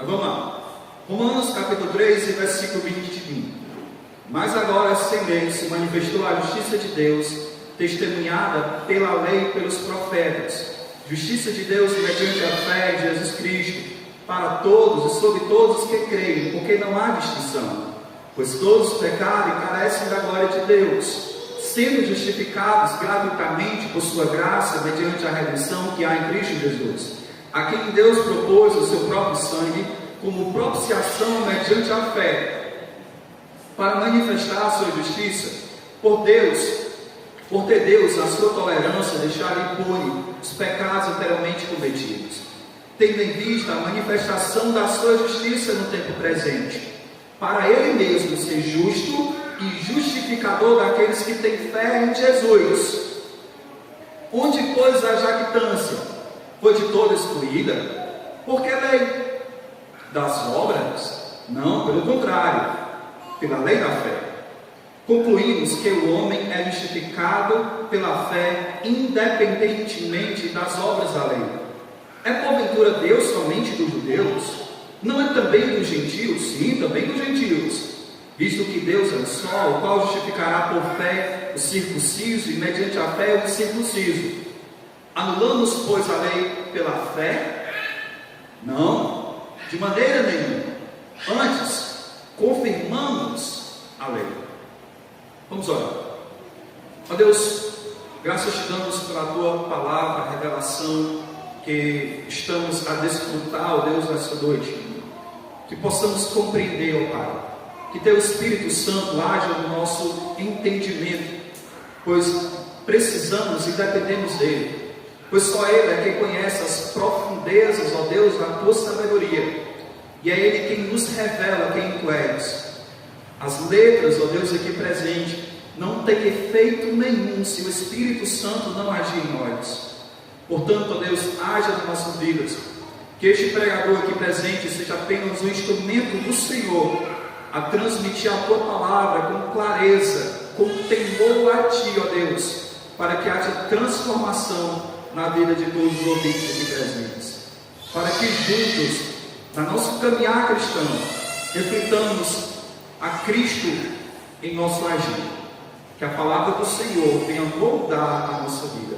Vamos lá. Romanos capítulo 3, versículo 21. Mas agora, sem lei, se manifestou a justiça de Deus, testemunhada pela lei e pelos profetas. Justiça de Deus mediante a fé em Jesus Cristo, para todos e sobre todos os que creem, porque não há distinção. Pois todos pecaram e carecem da glória de Deus, sendo justificados gratuitamente por sua graça, mediante a redenção que há em Cristo Jesus, a quem Deus propôs o seu próprio sangue, como propiciação mediante a fé, para manifestar a sua justiça, por ter Deus, a sua tolerância, deixar impune os pecados anteriormente cometidos, tendo em vista a manifestação da sua justiça no tempo presente, para Ele mesmo ser justo e justificador daqueles que têm fé em Jesus. Onde, pois, a jactância foi de toda excluída? Por que lei? Das obras? Não, pelo contrário, pela lei da fé. Concluímos que o homem é justificado pela fé, independentemente das obras da lei. É porventura Deus somente dos judeus? Não é também dos gentios? Sim, também dos gentios. Visto que Deus é um só, o qual justificará por fé o circunciso e mediante a fé o incircunciso. Anulamos, pois, a lei pela fé? Não, de maneira nenhuma. Antes, confirmamos a lei. Vamos orar. Ó Deus, graças te damos pela tua palavra, a revelação que estamos a desfrutar, ó Deus, nessa noite. Que possamos compreender, ó Pai, que teu Espírito Santo haja no nosso entendimento, pois precisamos e dependemos dele, pois só ele é quem conhece as profundezas, ó Deus, da tua sabedoria, e é ele quem nos revela quem tu és. As letras, ó Deus, aqui presente, não tem efeito nenhum se o Espírito Santo não agir em nós. Portanto, ó Deus, haja nas nossas vidas, que este pregador aqui presente seja apenas um instrumento do Senhor, a transmitir a tua palavra com clareza, com temor a ti, ó Deus, para que haja transformação na vida de todos os ouvintes aqui presentes, para que juntos, no nosso caminhar cristão, reflitamos a Cristo em nosso agir, que a palavra do Senhor venha moldar a nossa vida,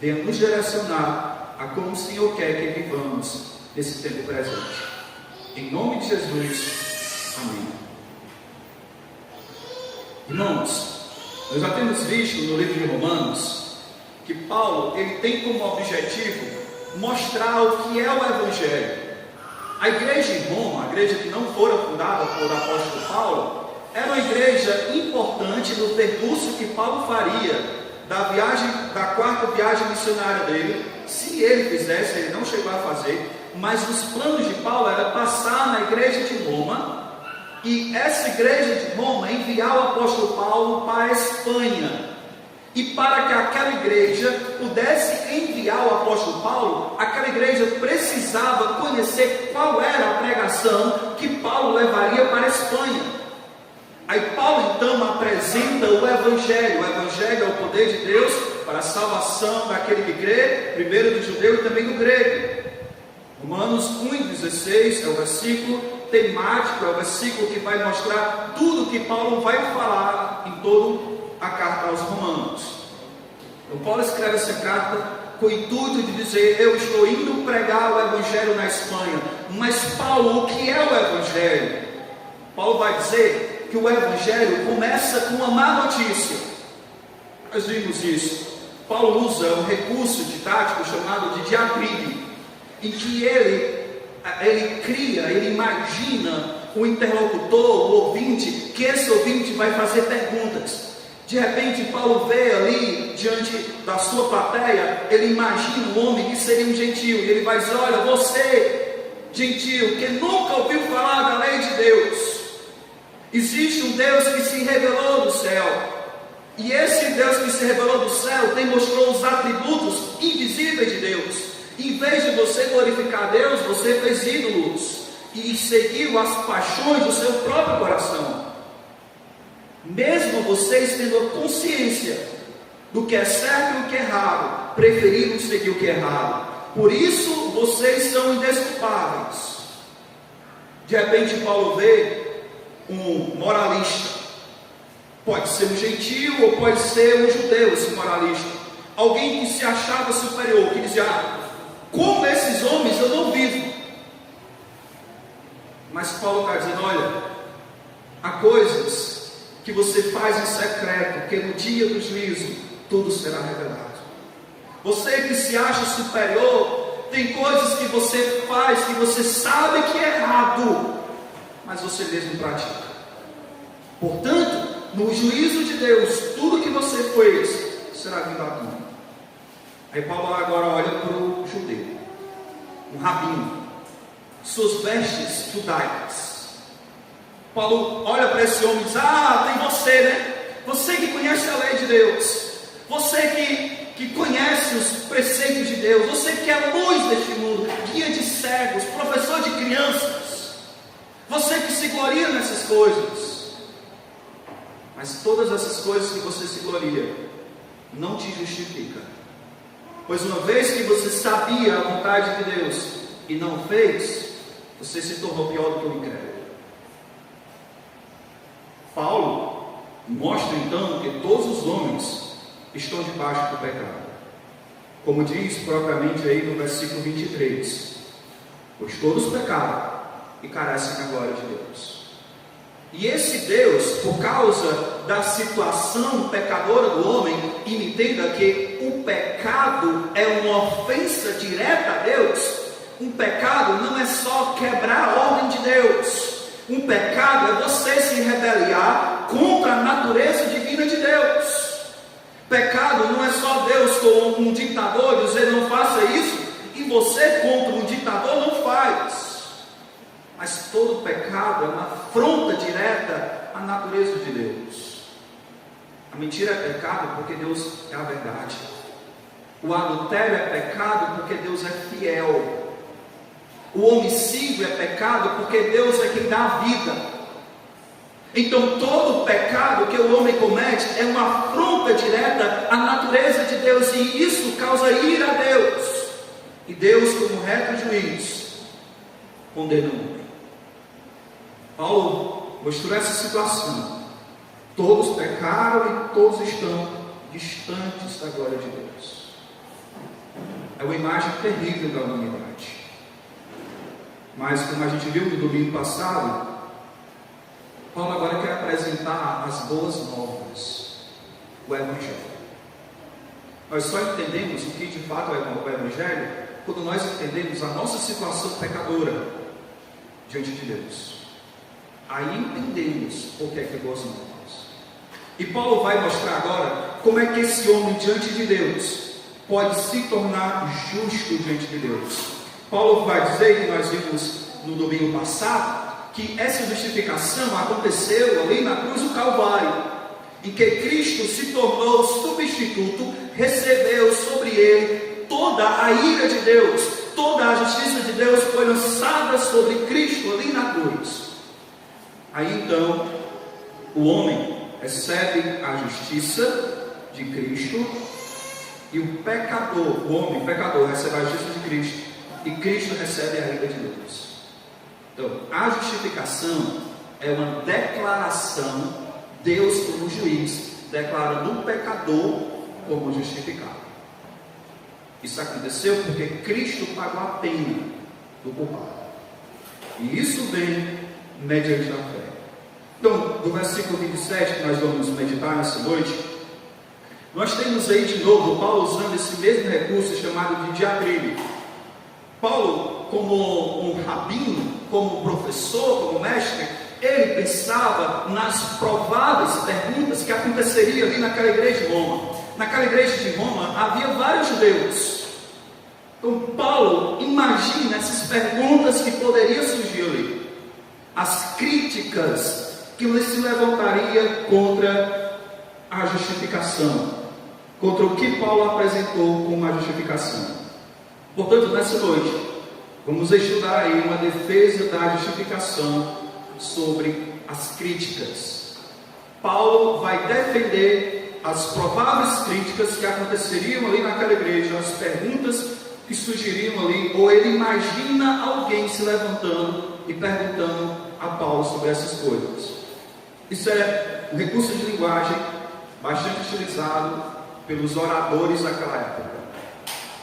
venha nos direcionar a como o Senhor quer que vivamos nesse tempo presente. Em nome de Jesus, amém. Irmãos, nós já temos visto no livro de Romanos que Paulo, ele tem como objetivo mostrar o que é o Evangelho. A igreja em Roma, a igreja que não fora fundada por apóstolo Paulo, era uma igreja importante no percurso que Paulo faria da quarta viagem missionária dele. Se ele fizesse, ele não chegou a fazer, mas os planos de Paulo era passar na igreja de Roma, e essa igreja de Roma enviar o apóstolo Paulo para a Espanha. E para que aquela igreja pudesse enviar o apóstolo Paulo, aquela igreja precisava conhecer qual era a pregação que Paulo levaria para a Espanha. Aí Paulo então apresenta o Evangelho. O Evangelho é o poder de Deus para a salvação daquele que crê, primeiro do judeu e também do grego. Romanos 1,16 é o versículo temático, é o versículo que vai mostrar tudo que Paulo vai falar em toda a carta aos Romanos. Então Paulo escreve essa carta com o intuito de dizer: eu estou indo pregar o Evangelho na Espanha. Mas Paulo, o que é o Evangelho? Paulo vai dizer que o Evangelho começa com uma má notícia. Nós vimos isso. Paulo usa um recurso didático chamado de diatribe, em que ele cria, ele imagina o interlocutor, o ouvinte, que esse ouvinte vai fazer perguntas. De repente Paulo vê ali, diante da sua plateia, ele imagina um homem que seria um gentio, e ele vai dizer: olha, você, gentio, que nunca ouviu falar da lei de Deus, existe um Deus que se revelou do céu, e esse Deus que se revelou do céu demonstrou os atributos invisíveis de Deus. Em vez de você glorificar Deus, você fez ídolos e seguiu as paixões do seu próprio coração. Mesmo vocês tendo a consciência do que é certo e o que é errado, preferiram seguir o que é errado. Por isso vocês são indesculpáveis. De repente Paulo vê um moralista, pode ser um gentio ou pode ser um judeu esse moralista, alguém que se achava superior, que dizia, como esses homens eu não vivo. Mas Paulo está dizendo, olha, há coisas que você faz em secreto, que no dia do juízo tudo será revelado. Você que se acha superior, tem coisas que você faz, que você sabe que é errado, mas você mesmo pratica. Portanto, no juízo de Deus, tudo que você fez será vindo à tona. Aí Paulo agora olha para o judeu, um rabino, suas vestes judaicas. Paulo olha para esse homem e diz, tem você, né? Você que conhece a lei de Deus, você que conhece os preceitos de Deus, você que é a luz deste mundo, guia de cegos, professor de crianças, você que se gloria nessas coisas. Mas todas essas coisas que você se gloria não te justifica, pois uma vez que você sabia a vontade de Deus e não fez, você se tornou pior do que o incrédulo. Paulo mostra então que todos os homens estão debaixo do pecado, como diz propriamente aí no versículo 23, pois todos pecaram e carecem da glória de Deus. E esse Deus, por causa da situação pecadora do homem, e me entenda que o pecado é uma ofensa direta a Deus. Um pecado não é só quebrar a ordem de Deus. Um pecado é você se rebeliar contra a natureza divina de Deus. Pecado não é só Deus como um ditador dizer não faça isso, e você contra um ditador não faz. Mas todo pecado é uma afronta direta à natureza de Deus. A mentira é pecado porque Deus é a verdade. O adultério é pecado porque Deus é fiel. O homicídio é pecado porque Deus é quem dá a vida. Então todo pecado que o homem comete é uma afronta direta à natureza de Deus, e isso causa ira a Deus. E Deus, como reto juiz, condena o homem. Paulo mostrou essa situação. Todos pecaram e todos estão distantes da glória de Deus. É uma imagem terrível da humanidade. Mas como a gente viu no domingo passado, Paulo agora quer apresentar as boas novas, o Evangelho. Nós só entendemos o que de fato é o Evangelho quando nós entendemos a nossa situação pecadora diante de Deus. Aí entendemos o que é boas novas. E Paulo vai mostrar agora como é que esse homem diante de Deus pode se tornar justo diante de Deus. Paulo vai dizer, que nós vimos no domingo passado, que essa justificação aconteceu ali na cruz do Calvário, em que Cristo se tornou substituto, recebeu sobre ele toda a ira de Deus, toda a justiça de Deus foi lançada sobre Cristo ali na cruz. Aí então o homem recebe a justiça de Cristo, e o pecador, o homem pecador, recebe a justiça de Cristo, e Cristo recebe a ira de Deus. Então, a justificação é uma declaração, Deus como juiz, declarando o pecador como justificado. Isso aconteceu porque Cristo pagou a pena do culpado. E isso vem mediante a fé. Então, do versículo 27, que nós vamos meditar nessa noite, nós temos aí de novo Paulo usando esse mesmo recurso chamado de diatribe. Paulo, como um rabino, como professor, como mestre, ele pensava nas prováveis perguntas que aconteceriam ali naquela igreja de Roma. Naquela igreja de Roma havia vários judeus. Então Paulo imagina essas perguntas que poderiam surgir ali. As críticas que se levantaria contra a justificação, contra o que Paulo apresentou como a justificação. Portanto, nessa noite, vamos estudar aí uma defesa da justificação sobre as críticas. Paulo vai defender as prováveis críticas que aconteceriam ali naquela igreja, as perguntas que surgiriam ali, ou ele imagina alguém se levantando e perguntando a Paulo sobre essas coisas. Isso é um recurso de linguagem bastante utilizado pelos oradores daquela época.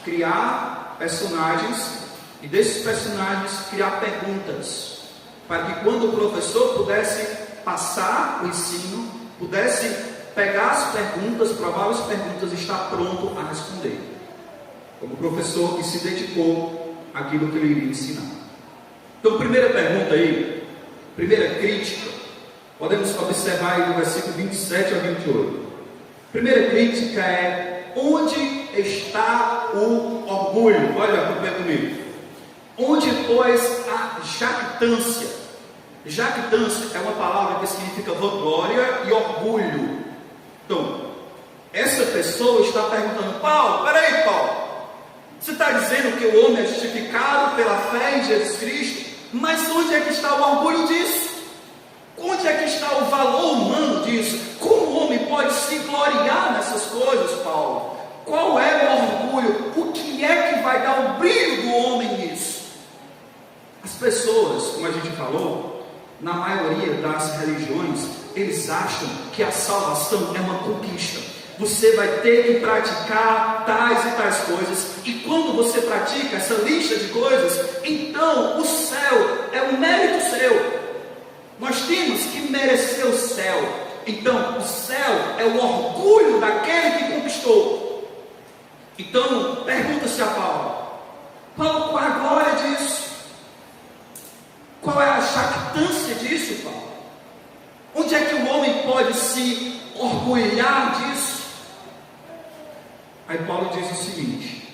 Criar personagens e desses personagens criar perguntas, para que quando o professor pudesse passar o ensino, pudesse pegar as perguntas, provar as perguntas e estar pronto a responder. Como professor que se dedicou àquilo que ele iria ensinar. Então, primeira pergunta aí, primeira crítica, podemos observar aí no versículo 27 a 28. Primeira crítica é: onde está o orgulho? Olha, acompanha comigo. Onde, pois, a jactância? Jactância é uma palavra que significa vanglória e orgulho. Então, essa pessoa está perguntando: Paulo, peraí, Paulo, você está dizendo que o homem é justificado pela fé em Jesus Cristo, mas onde é que está o orgulho disso? Onde é que está o valor humano disso? Como o homem pode se gloriar nessas coisas, Paulo? Qual é o orgulho? O que é que vai dar o brilho do homem nisso? As pessoas, como a gente falou, na maioria das religiões, eles acham que a salvação é uma conquista. Você vai ter que praticar tais e tais coisas, e quando você pratica essa lista de coisas, então o céu é um mérito seu. Nós temos que merecer o céu. Então o céu é o orgulho daquele que conquistou. Então pergunta-se a Paulo: Paulo, qual é a glória disso? Qual é a jactância disso, Paulo? Onde é que o homem pode se orgulhar disso? Aí Paulo diz o seguinte,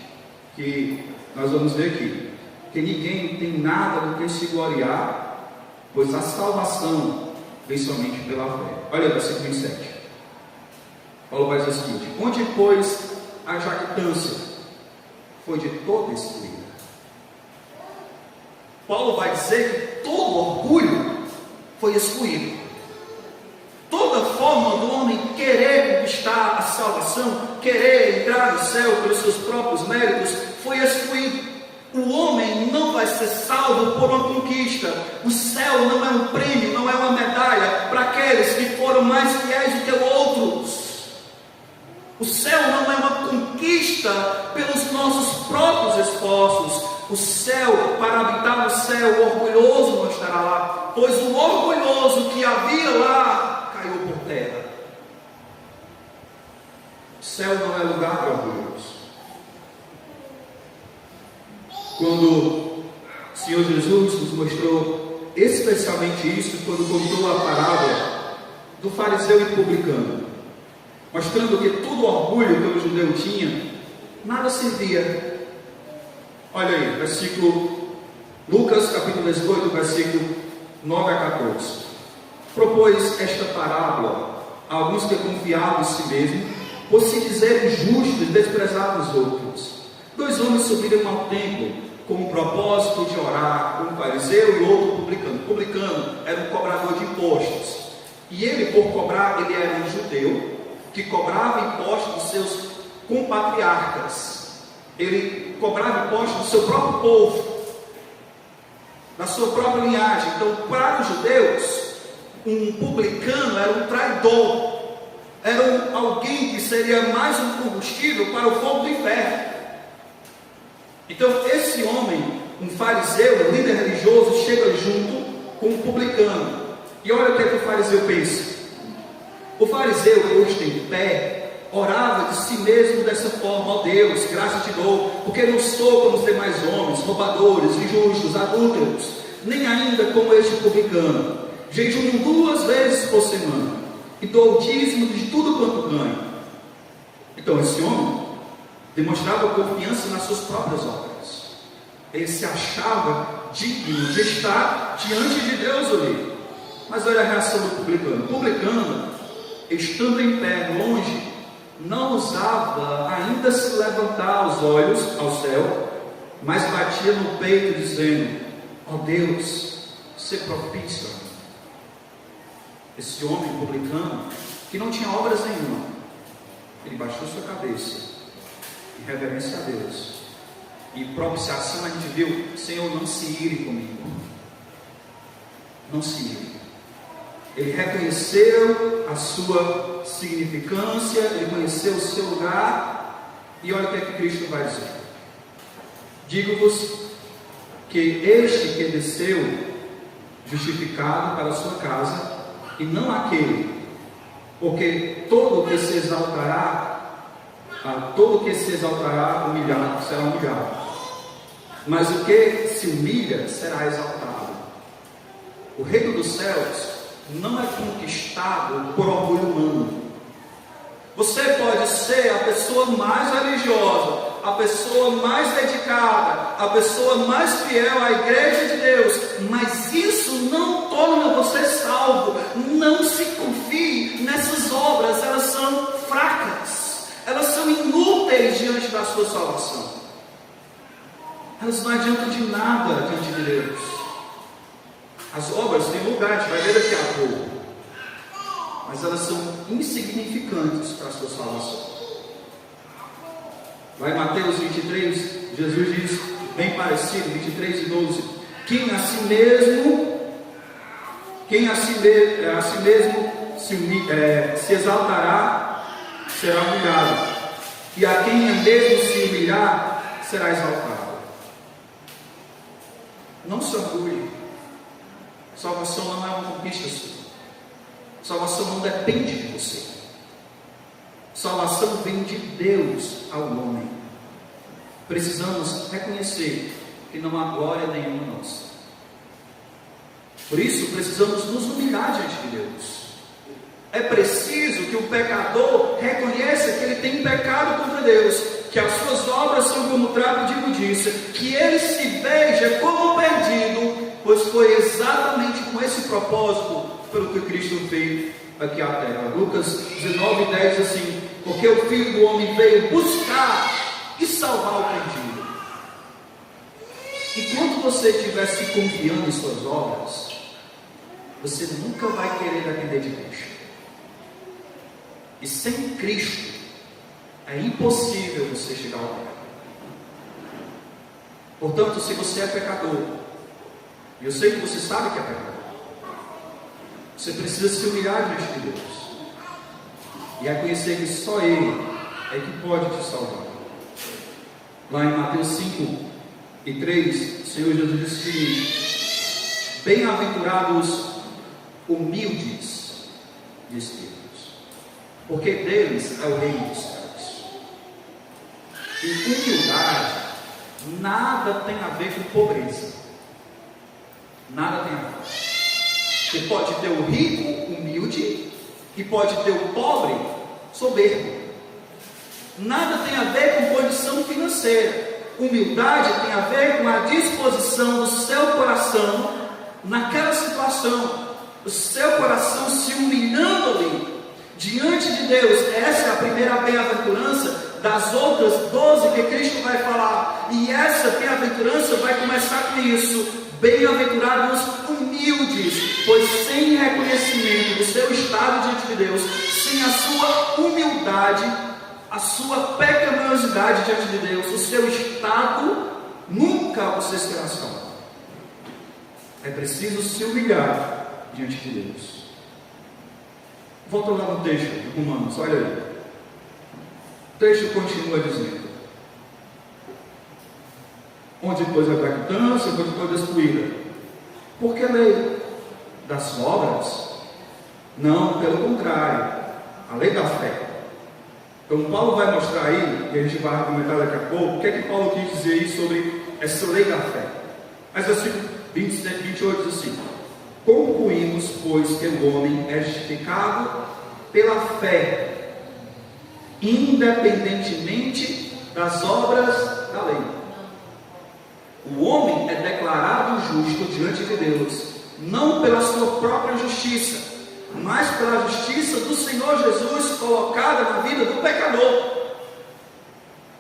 que nós vamos ver aqui, que ninguém tem nada do que se gloriar, pois a salvação vem somente pela fé. Olha o versículo 27. Paulo vai dizer o seguinte: onde, pois, a jactância foi de toda excluída. Paulo vai dizer que todo orgulho foi excluído. Toda forma do homem querer conquistar a salvação, querer entrar no céu pelos seus próprios méritos, foi excluído. O homem não vai ser salvo por uma conquista. O céu não é um prêmio, não é uma medalha para aqueles que foram mais fiéis do que outros. O céu não é uma conquista pelos nossos próprios esforços. O céu, para habitar no céu, o orgulhoso não estará lá, pois o orgulhoso que havia lá caiu por terra. O céu não é lugar para orgulhoso. Quando o Senhor Jesus nos mostrou especialmente isso, quando contou a parábola do fariseu e publicano, mostrando que todo o orgulho que o judeu tinha, nada servia. Olha aí, versículo, Lucas capítulo 18, versículo 9 a 14. Propôs esta parábola a alguns que confiavam em si mesmos, por se dizerem justos e desprezavam os outros. 2 homens subiram ao templo com o propósito de orar, um fariseu e outro publicano. O publicano era um cobrador de impostos, e ele, por cobrar, ele era um judeu que cobrava impostos dos seus compatriarcas. Ele cobrava impostos do seu próprio povo, da sua própria linhagem. Então, para os judeus, um publicano era um traidor, era alguém que seria mais um combustível para o fogo do inferno. Então, esse homem, um fariseu, um líder religioso, chega junto com um publicano. E olha o que é que o fariseu pensa. O fariseu, posto em pé, orava de si mesmo dessa forma: ó Deus, graças te dou, porque não sou como os demais homens, roubadores, injustos, adúlteros, nem ainda como este publicano. Jejuo 2 vezes por semana, e dou o dízimo de tudo quanto ganho. Então esse homem demonstrava confiança nas suas próprias obras. Ele se achava digno de estar diante de Deus ali. Mas olha a reação do publicano. O publicano, estando em pé, longe, não ousava ainda se levantar os olhos ao céu, mas batia no peito dizendo: ó Deus, se propício a mim. Esse homem publicano, que não tinha obras nenhuma, ele baixou sua cabeça em reverência a Deus e propiciação, a gente viu: Senhor, não se ire comigo. Não se ire. Ele reconheceu a sua significância, ele conheceu o seu lugar, e olha o que é que Cristo vai dizer: digo-vos que este que desceu justificado para a sua casa, e não aquele, porque todo que se exaltará, humilhado, será humilhado, mas o que se humilha será exaltado. O reino dos céus não é conquistado por orgulho humano. Você pode ser a pessoa mais religiosa, a pessoa mais dedicada, a pessoa mais fiel à igreja de Deus, mas isso não torna você salvo. Não se confie nessas obras, elas são fracas, elas são inúteis diante da sua salvação. Elas não adiantam de nada diante de Deus. As obras têm lugar, a gente vai ver daqui a pouco, mas elas são insignificantes para a sua salvação. Lá em Mateus 23, Jesus diz, bem parecido, 23:12: quem a si mesmo se exaltará, será humilhado, e a quem a mesmo se humilhar, será exaltado. Não se orgulhe. Salvação não é uma conquista sua. Salvação não depende de você. Salvação vem de Deus ao homem. Precisamos reconhecer que não há glória nenhuma nossa. Por isso, precisamos nos humilhar diante de Deus. É preciso que o pecador reconheça que ele tem pecado contra Deus, que as suas obras são como trapo de imundícia, que ele se veja como perdido, pois foi exatamente com esse propósito pelo que Cristo veio aqui à terra. Lucas 19:10 diz assim: porque o Filho do Homem veio buscar e salvar o perdido. Enquanto você estiver se confiando em suas obras, você nunca vai querer depender de Cristo. E sem Cristo é impossível você chegar ao céu. Portanto, se você é pecador, e eu sei que você sabe que é pecador, você precisa se humilhar diante de Deus e reconhecer que só Ele é que pode te salvar. Lá em Mateus 5:3, o Senhor Jesus diz o seguinte: bem-aventurados humildes de espírito, porque deles é o reino dos céus. E humildade nada tem a ver com pobreza. Nada tem a ver. Você pode ter o rico humilde e pode ter o pobre soberbo. Nada tem a ver com condição financeira. Humildade tem a ver com a disposição do seu coração naquela situação. O seu coração se humilhando ali diante de Deus. Essa é a primeira bem-aventurança das outras 12 que Cristo vai falar. E essa bem-aventurança vai começar com isso: bem-aventurados humildes, pois sem reconhecimento do seu estado diante de Deus, sem a sua humildade, a sua pecaminosidade diante de Deus, o seu estado, nunca você será salvo. É preciso se humilhar diante de Deus. Volta lá no texto de Romanos, olha aí. O texto continua dizendo: onde depois a jactância foi destruída. Por que a lei das obras? Não, pelo contrário, a lei da fé. Então Paulo vai mostrar aí, e a gente vai argumentar daqui a pouco, o que é que Paulo quis dizer aí sobre essa lei da fé. Mas versículo 28 diz assim: concluímos, pois, que o homem é justificado pela fé, independentemente das obras da lei. O homem é declarado justo diante de Deus, não pela sua própria justiça, mas pela justiça do Senhor Jesus colocada na vida do pecador.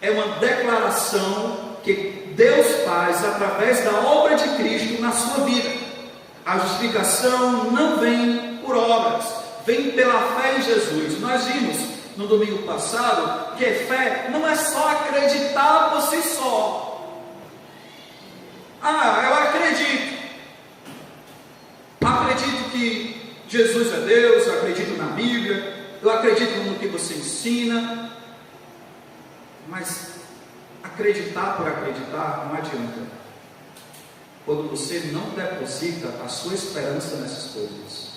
É uma declaração que Deus faz através da obra de Cristo na sua vida. A justificação não vem por obras, vem pela fé em Jesus. Nós vimos no domingo passado que fé não é só acreditar por si só. Eu acredito. Acredito que Jesus é Deus, eu acredito na Bíblia, eu acredito no que você ensina. Mas acreditar por acreditar não adianta, quando você não deposita a sua esperança nessas coisas.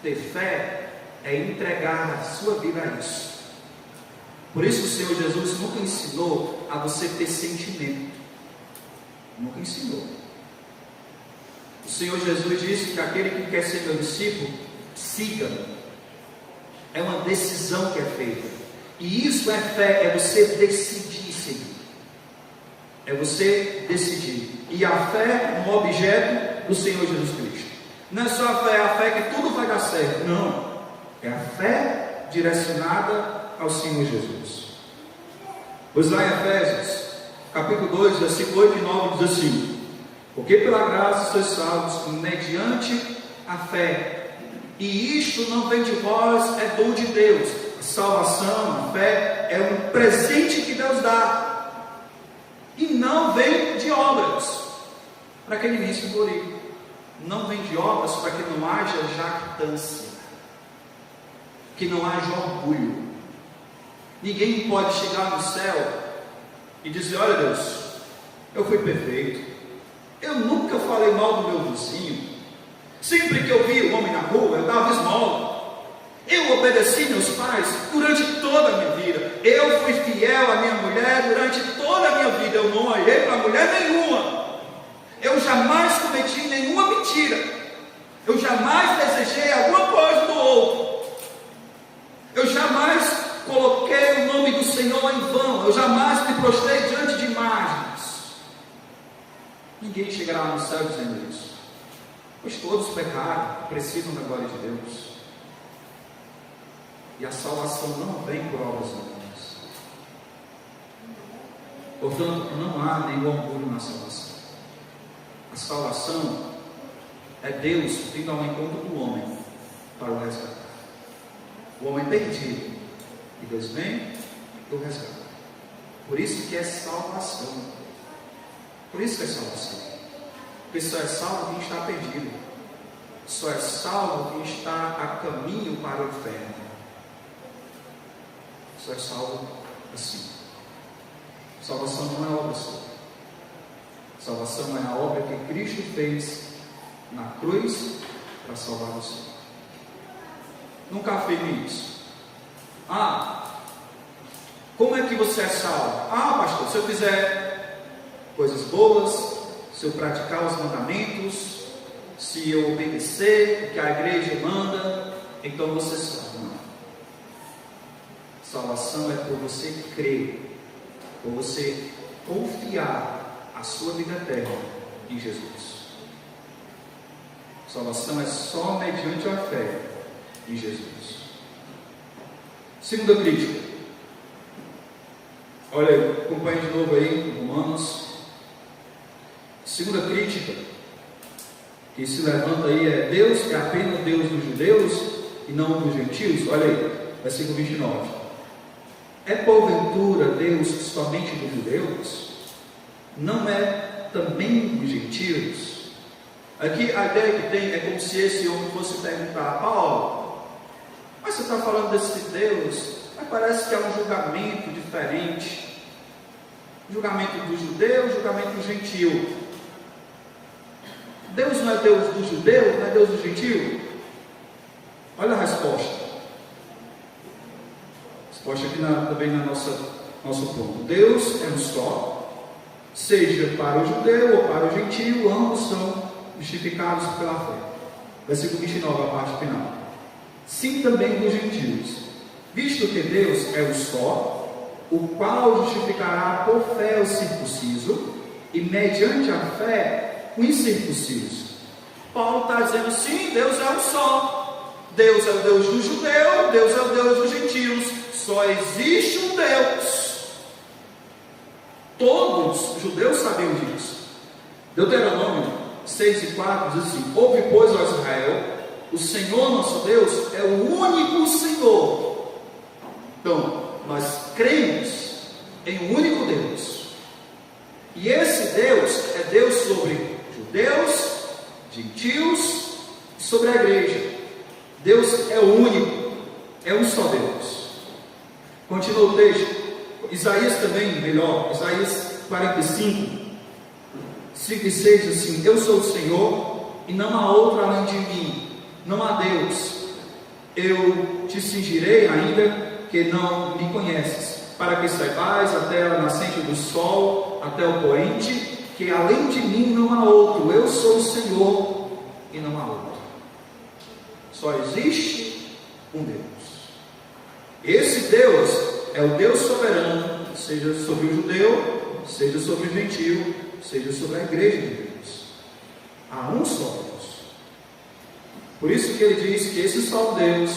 Ter fé é entregar a sua vida a isso. Por isso o Senhor Jesus nunca ensinou a você ter sentimento. Nunca ensinou. O Senhor Jesus disse que aquele que quer ser meu discípulo, siga-me. É uma decisão que é feita. E isso é fé, é você decidir seguir. É você decidir. E a fé é um objeto do Senhor Jesus Cristo. Não é só a fé que tudo vai dar certo. Não. É a fé direcionada ao Senhor Jesus. Pois lá em Efésios, capítulo 2, versículo 8 e 9, diz assim: porque pela graça sois salvos mediante a fé. E isto não vem de vós, é dom de Deus. A salvação, a fé, é um presente que Deus dá. E não vem de obras, para que ninguém se glorie. Não vem de obras para que não haja jactância, que não haja orgulho. Ninguém pode chegar no céu e dizer: olha Deus, eu fui perfeito, eu nunca falei mal do meu vizinho, sempre que eu vi o homem na rua, eu dava esmola, eu obedeci meus pais durante toda a minha vida, eu fui fiel à minha mulher durante toda a minha vida, eu não olhei para mulher nenhuma, eu jamais cometi nenhuma mentira, eu jamais desejei alguma coisa do outro, eu jamais coloquei o nome do Senhor em vão, eu jamais me prostrei diante de imagens. Ninguém chegará no céu dizendo isso, pois todos pecaram, precisam da glória de Deus. E a salvação não vem por obras humanas. Portanto, não há nenhum orgulho na salvação. A salvação é Deus vindo ao encontro do homem para o resgatar. O homem perdido, e Deus vem e o resgata. Por isso que é salvação. Por isso que é salvação. Porque só é salvo quem está perdido. Só é salvo quem está a caminho para o inferno. Só é salvo assim. Salvação não é obra sua. Salvação é a obra que Cristo fez na cruz para salvar você. Nunca afirme isso. Como é que você é salvo? Pastor, se eu fizer coisas boas, se eu praticar os mandamentos, se eu obedecer o que a igreja manda, então você é salvo. Não. Salvação é por você crer, por você confiar a sua vida eterna em Jesus. Salvação é só mediante a fé em Jesus. Segunda crítica. Olha aí, acompanhe de novo aí, Romanos. Segunda crítica que se levanta aí é: Deus é apenas Deus dos judeus e não dos gentios? Olha aí, versículo 29. É porventura Deus somente dos judeus? Não é também dos gentios? Aqui a ideia que tem é como se esse homem fosse perguntar: Paulo, mas você está falando desse Deus, mas parece que é um julgamento diferente. Julgamento do judeu, julgamento do gentio. Deus não é Deus do judeu, não é Deus do gentio? Olha a resposta. Resposta aqui também na nosso ponto. Deus é um só, seja para o judeu ou para o gentio, ambos são justificados pela fé. Versículo 29, a parte final. Sim, também dos gentios, visto que Deus é o só, o qual justificará por fé o circunciso, e mediante a fé o incircunciso. Paulo está dizendo: sim, Deus é um só. Deus é o Deus do judeu, Deus é o Deus dos gentios. Só existe um Deus. Todos os judeus sabiam disso. Deuteronômio 6:4 diz assim: ouve, pois, ó Israel, o Senhor nosso Deus é o único Senhor. Então, nós cremos em um único Deus. E esse Deus é Deus sobre judeus, gentios e sobre a igreja. Deus é o único, é um só Deus. Continua o texto. Isaías também, melhor, Isaías 45, 5 e 6 diz assim: eu sou o Senhor e não há outro além de mim, não há Deus. Eu te cingirei ainda que não me conheces, para que saibais até a nascente do sol, até o poente, que além de mim não há outro. Eu sou o Senhor e não há outro. Só existe um Deus. Esse Deus é o Deus soberano, seja sobre o judeu, seja sobre o gentio, seja sobre a igreja de Deus. Há um só Deus. Por isso que ele diz que esse só Deus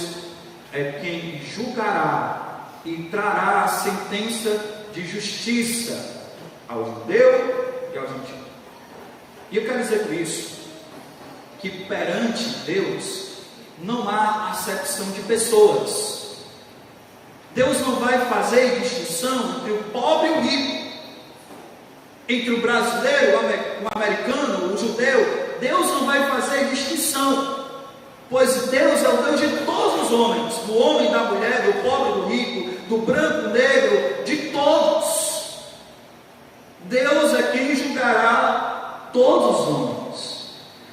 é quem julgará e trará a sentença de justiça ao judeu e ao gentio. E eu quero dizer com isso que perante Deus não há acepção de pessoas. Deus não vai fazer distinção entre o pobre e o rico, entre o brasileiro, o americano, o judeu. Deus não vai fazer distinção, pois Deus é o Deus de todos os homens, do homem, da mulher, do pobre, do rico, do branco, do negro, de todos. Deus é quem julgará todos os homens,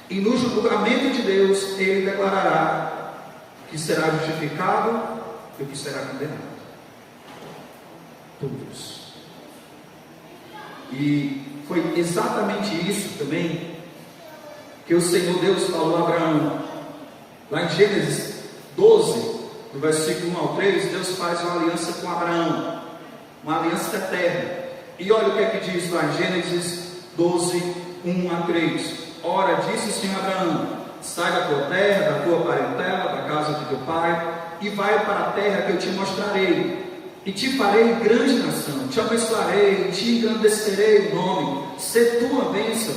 e no julgamento de Deus ele declarará que será justificado e o que será condenado. Todos. E foi exatamente isso também que o Senhor Deus falou a Abraão. Lá em Gênesis 12, do versículo 1 ao 3, Deus faz uma aliança com Abraão, uma aliança eterna. E olha o que é que diz lá em Gênesis 12, 1 a 3. Ora, disse o Senhor a Abraão: sai da tua terra, da tua parentela, da casa de teu pai, e vai para a terra que eu te mostrarei, e te farei grande nação, te abençoarei, te engrandecerei o nome, sê tu a bênção.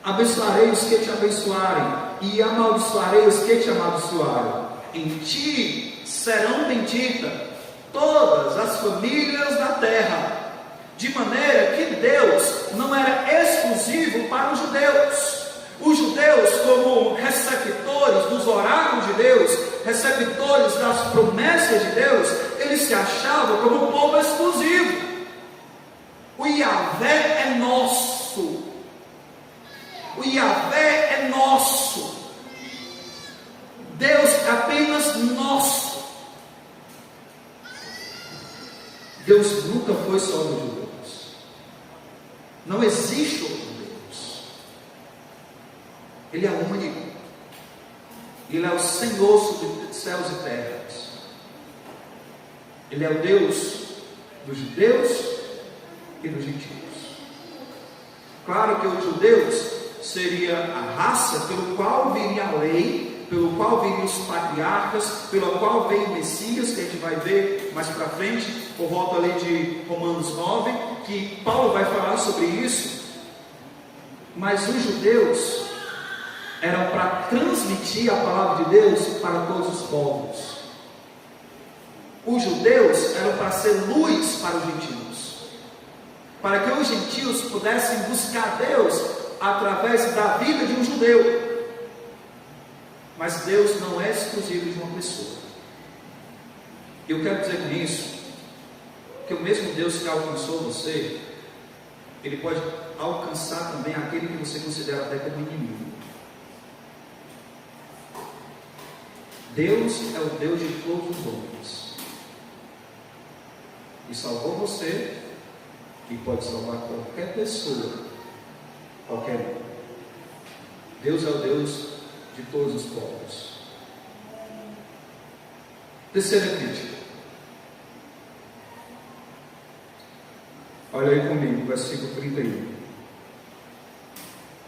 Abençoarei os que te abençoarem, e amaldiçoarei os que te amaldiçoarem. Em ti serão benditas todas as famílias da terra. De maneira que Deus não era exclusivo para os judeus. Os judeus, como receptores dos oráculos de Deus, receptores das promessas de Deus, eles se achavam como um povo exclusivo. O Yahvé é nosso. O Yahvé é nosso. Deus é apenas nosso. Deus nunca foi só dos judeus. Não existe outro Deus. Ele é único. Ele é o Senhor sobre céus e terras. Ele é o Deus dos judeus e dos gentios. Claro que os judeus seria a raça pelo qual viria a lei, pelo qual viriam os patriarcas, pelo qual veio o Messias, que a gente vai ver mais para frente, por volta ali de Romanos 9, que Paulo vai falar sobre isso. Mas os judeus eram para transmitir a palavra de Deus para todos os povos. Os judeus eram para ser luz para os gentios, para que os gentios pudessem buscar Deus através da vida de um judeu. Mas Deus não é exclusivo de uma pessoa. Eu quero dizer com isso que o mesmo Deus que alcançou você, Ele pode alcançar também aquele que você considera até como inimigo. Deus é o Deus de todos os homens, e salvou você, e pode salvar qualquer pessoa, qualquer um. Deus é o Deus de todos os povos. Terceira crítica. Olha aí comigo, versículo 31.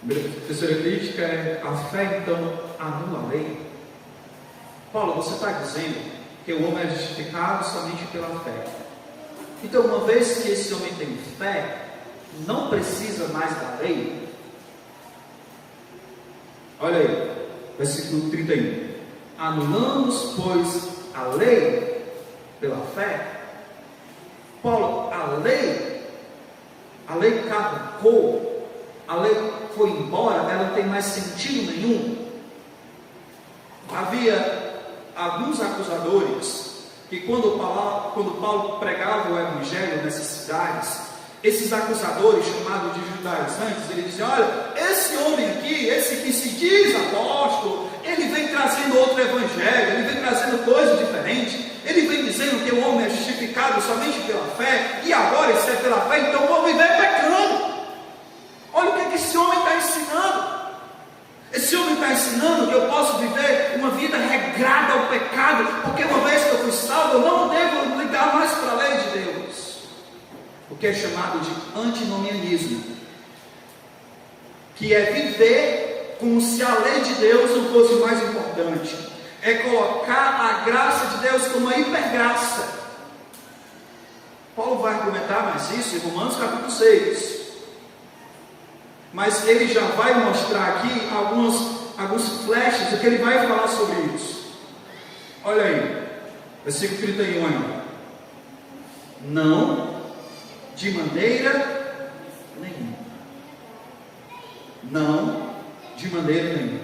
A terceira crítica é: a fé então anula a lei? Paulo, você está dizendo que o homem é justificado somente pela fé. Então, uma vez que esse homem tem fé, não precisa mais da lei? Olha aí, versículo 31. Anulamos, pois, a lei pela fé? Paulo, a lei caducou a lei foi embora, ela não tem mais sentido nenhum. Havia alguns acusadores que quando Paulo pregava o evangelho nessas cidades, esses acusadores, chamados de judaizantes, eles diziam: olha, esse homem aqui, esse que se diz apóstolo, ele vem trazendo outro evangelho, ele vem trazendo coisa diferente, ele vem dizendo que o homem é justificado somente pela fé, e agora isso é pela fé, então eu vou viver pecando. Olha o que esse homem está ensinando. Esse homem está ensinando que eu posso viver uma vida regrada ao pecado, porque uma vez que eu fui salvo, eu não devo ligar mais para a lei de Deus. O que é chamado de antinomianismo, que é viver como se a lei de Deus não fosse mais importante, é colocar a graça de Deus como uma hipergraça. Paulo vai argumentar mais isso em Romanos capítulo 6, mas ele já vai mostrar aqui alguns flashes do que ele vai falar sobre isso. Olha aí, versículo 31. Não, de maneira nenhuma. Não, de maneira nenhuma.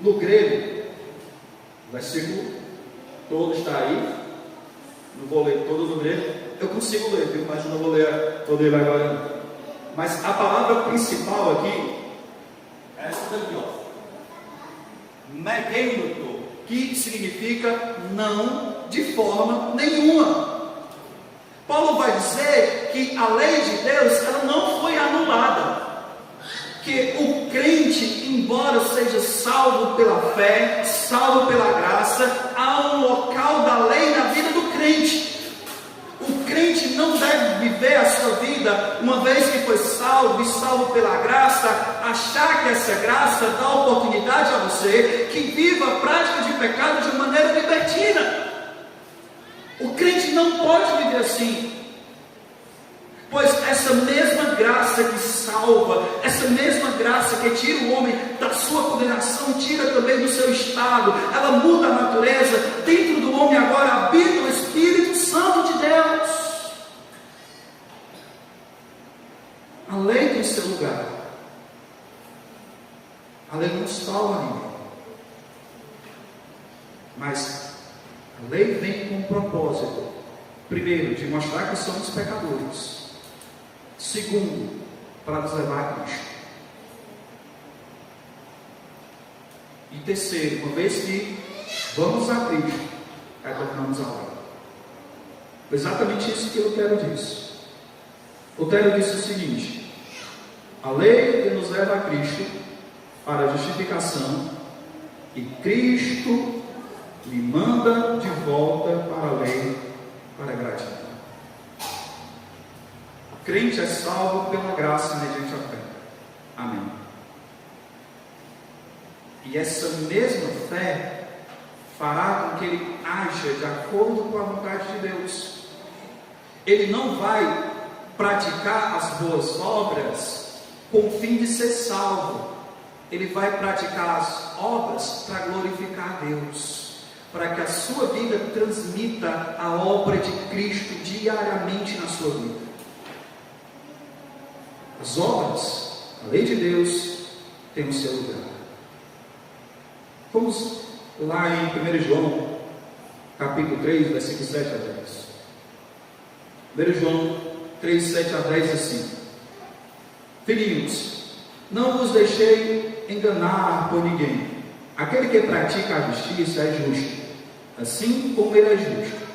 No grego, o versículo todo está aí. Não vou ler todo no grego. Eu consigo ler, viu? Mas não vou ler todo ele agora. Mas a palavra principal aqui é essa daqui, ó. Megenoto, que significa não de forma nenhuma. Paulo vai dizer que a lei de Deus, ela não foi anulada. Que o crente, embora seja salvo pela fé, salvo pela graça, há um local da lei na vida do crente. O crente não deve viver a sua vida, uma vez que foi salvo e salvo pela graça, achar que essa graça dá oportunidade a você que viva a prática de pecado de maneira libertina. O crente não pode viver assim, pois essa mesma graça que salva, essa mesma graça que tira o homem da sua condenação, tira também do seu estado, ela muda a natureza. Dentro do homem agora habita o Espírito Santo de Deus. A lei tem seu lugar. A lei não salva ninguém, mas a lei vem com um propósito: primeiro, de mostrar que somos pecadores; segundo, para nos levar a Cristo; e terceiro, uma vez que vamos a Cristo, retornamos à lei. Foi exatamente isso que Lutero disse. Lutero disse o seguinte: a lei nos leva a Cristo para a justificação, e Cristo me manda de volta para a lei, para a gratidão. O crente é salvo pela graça mediante a fé. Amém. E essa mesma fé fará com que ele haja de acordo com a vontade de Deus. Ele não vai praticar as boas obras com o fim de ser salvo. Ele vai praticar as obras para glorificar a Deus, para que a sua vida transmita a obra de Cristo diariamente na sua vida. As obras, a lei de Deus, tem o seu lugar. Vamos lá em 1 João, capítulo 3, versículos 7 a 10. 1 João 3, 7 a 10, assim: filhinhos, não vos deixei enganar por ninguém. Aquele que pratica a justiça é justo, assim como ele é justo.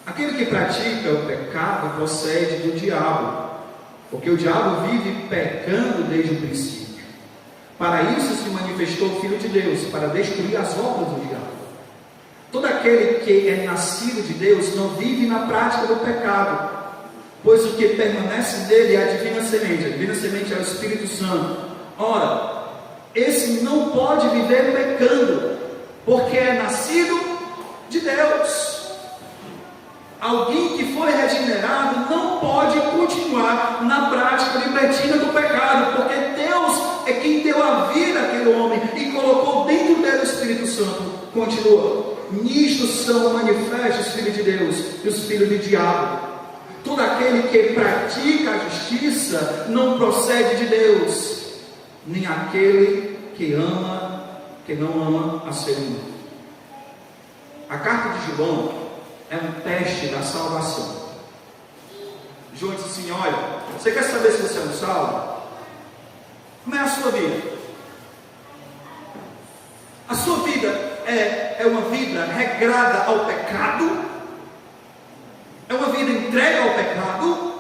Aquele que pratica o pecado procede do diabo, porque o diabo vive pecando desde o princípio. Para isso se manifestou o Filho de Deus, para destruir as obras do diabo. Todo aquele que é nascido de Deus não vive na prática do pecado, pois o que permanece nele é a divina semente. A divina semente é o Espírito Santo. Ora, esse não pode viver pecando, porque é nascido de Deus. Alguém que foi regenerado não pode continuar na prática libertina do pecado, porque Deus é quem deu a vida àquele homem e colocou dentro dele o Espírito Santo. Continua: nisto são manifestos os filhos de Deus e os filhos do diabo. Todo aquele que pratica a justiça não procede de Deus, nem aquele que não ama a seu irmão. A carta de João é um teste da salvação. João diz assim: olha, você quer saber se você é um salvo? Como é a sua vida? A sua vida é uma vida regrada ao pecado? É uma vida entregue ao pecado?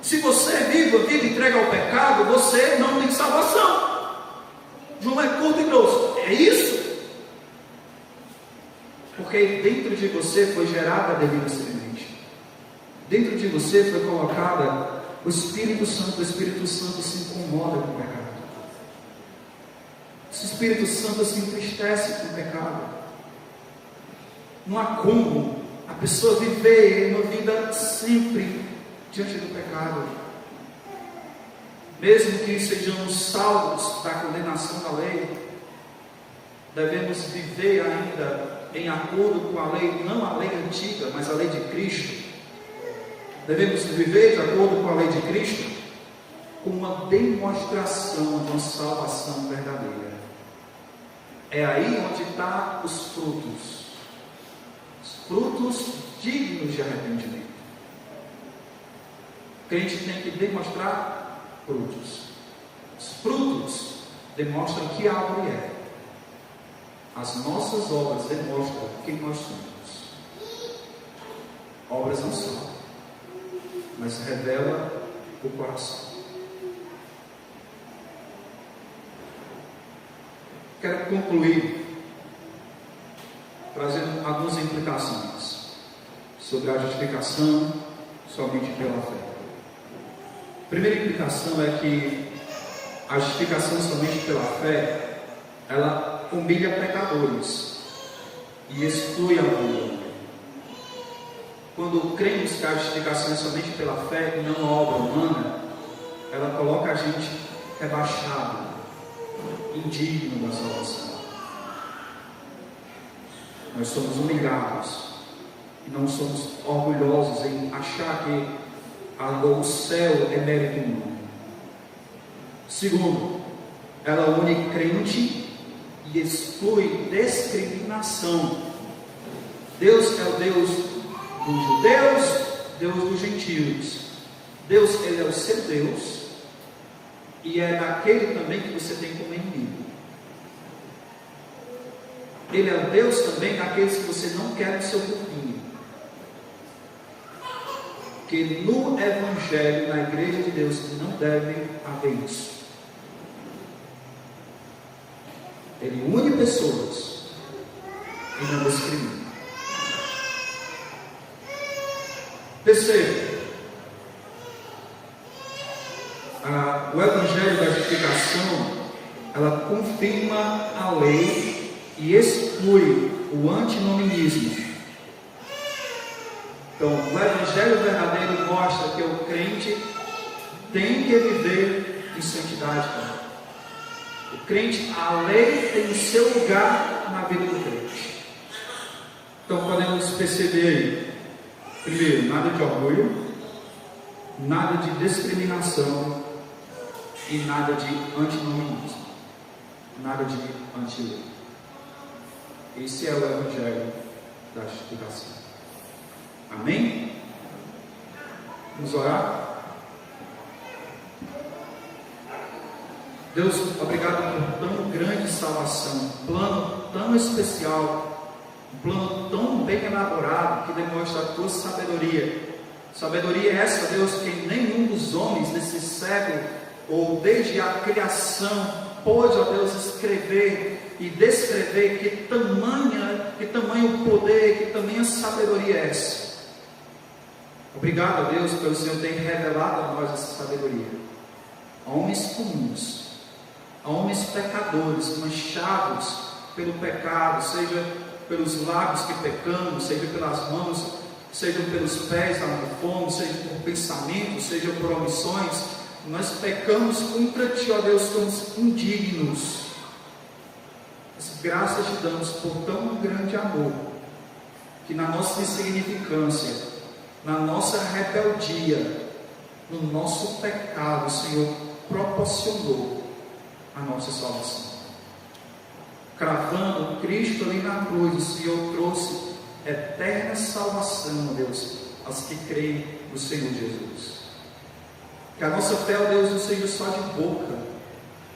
Se você vive a vida entregue ao pecado, você não tem salvação. João é curto e grosso. É isso? Porque dentro de você foi gerada a devida semente. Dentro de você foi colocada o Espírito Santo. O Espírito Santo se incomoda com o pecado. O Espírito Santo se entristece com o pecado. Não há como a pessoa viver uma vida sempre diante do pecado. Mesmo que sejamos salvos da condenação da lei, devemos viver ainda em acordo com a lei, não a lei antiga, mas a lei de Cristo. Devemos viver de acordo com a lei de Cristo, com uma demonstração de uma salvação verdadeira. É aí onde estão os frutos. Os frutos dignos de arrependimento. O crente tem que demonstrar frutos. Os frutos demonstram que a árvore é. As nossas obras demonstram quem nós somos. Obras não são, mas revela o coração. Quero concluir trazendo algumas implicações sobre a justificação somente pela fé. A primeira implicação é que a justificação somente pela fé, ela humilha pecadores e exclui a lua. Quando cremos que a justificação é somente pela fé e não a obra humana, ela coloca a gente rebaixado, indigno da salvação. Nós somos humilhados e não somos orgulhosos em achar que o céu é mérito humano. Segundo, ela une crente e exclui discriminação. Deus é o Deus dos judeus, Deus dos gentios. Deus, Ele é o seu Deus e é daquele também que você tem como inimigo. Ele é o Deus também daqueles que você não quer no seu corpinho. Que no Evangelho, na igreja de Deus, não deve haver isso. Ele une pessoas e não discrimina. Terceiro, o Evangelho da justificação, ela confirma a lei e exclui o antinominismo. Então, o Evangelho verdadeiro mostra que o crente tem que viver em santidade. O crente, a lei tem o seu lugar na vida do crente. Então, podemos perceber aí, primeiro, nada de orgulho, nada de discriminação e nada de antinomianismo, nada de anti-lei. Esse é o Evangelho da justificação. Amém? Vamos orar? Deus, obrigado por tão grande salvação, um plano tão especial, um plano tão bem elaborado, que demonstra a tua sabedoria. Sabedoria essa, Deus, que nenhum dos homens desse século, ou desde a criação, pôde, ó Deus, escrever e descrever que tamanho poder, que tamanha sabedoria é essa. Obrigado a Deus pelo Senhor ter revelado a nós essa sabedoria. A homens comuns, a homens pecadores, manchados pelo pecado, seja pelos lábios que pecamos, seja pelas mãos, seja pelos pés da fome, seja por pensamentos, seja por omissões. Nós pecamos contra Ti, ó Deus, somos indignos. Mas graças te damos por tão grande amor, que na nossa insignificância, na nossa rebeldia, no nosso pecado, o Senhor proporcionou a nossa salvação. Cravando Cristo ali na cruz, o Senhor trouxe eterna salvação, ó Deus, aos que creem no Senhor Jesus. Que a nossa fé, ó Deus, não seja só de boca,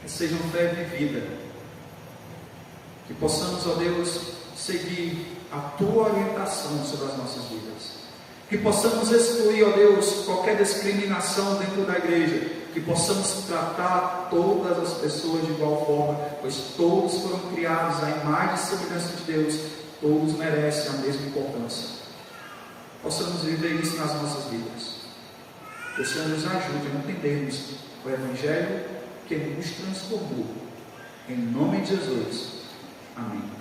que seja uma fé vivida. Que possamos, ó Deus, seguir a Tua orientação sobre as nossas vidas. Que possamos excluir, ó Deus, qualquer discriminação dentro da igreja. Que possamos tratar todas as pessoas de igual forma, pois todos foram criados à imagem e semelhança de Deus. Todos merecem a mesma importância. Possamos viver isso nas nossas vidas. Que o Senhor nos ajude a entendermos o Evangelho que nos transformou. Em nome de Jesus. Amém.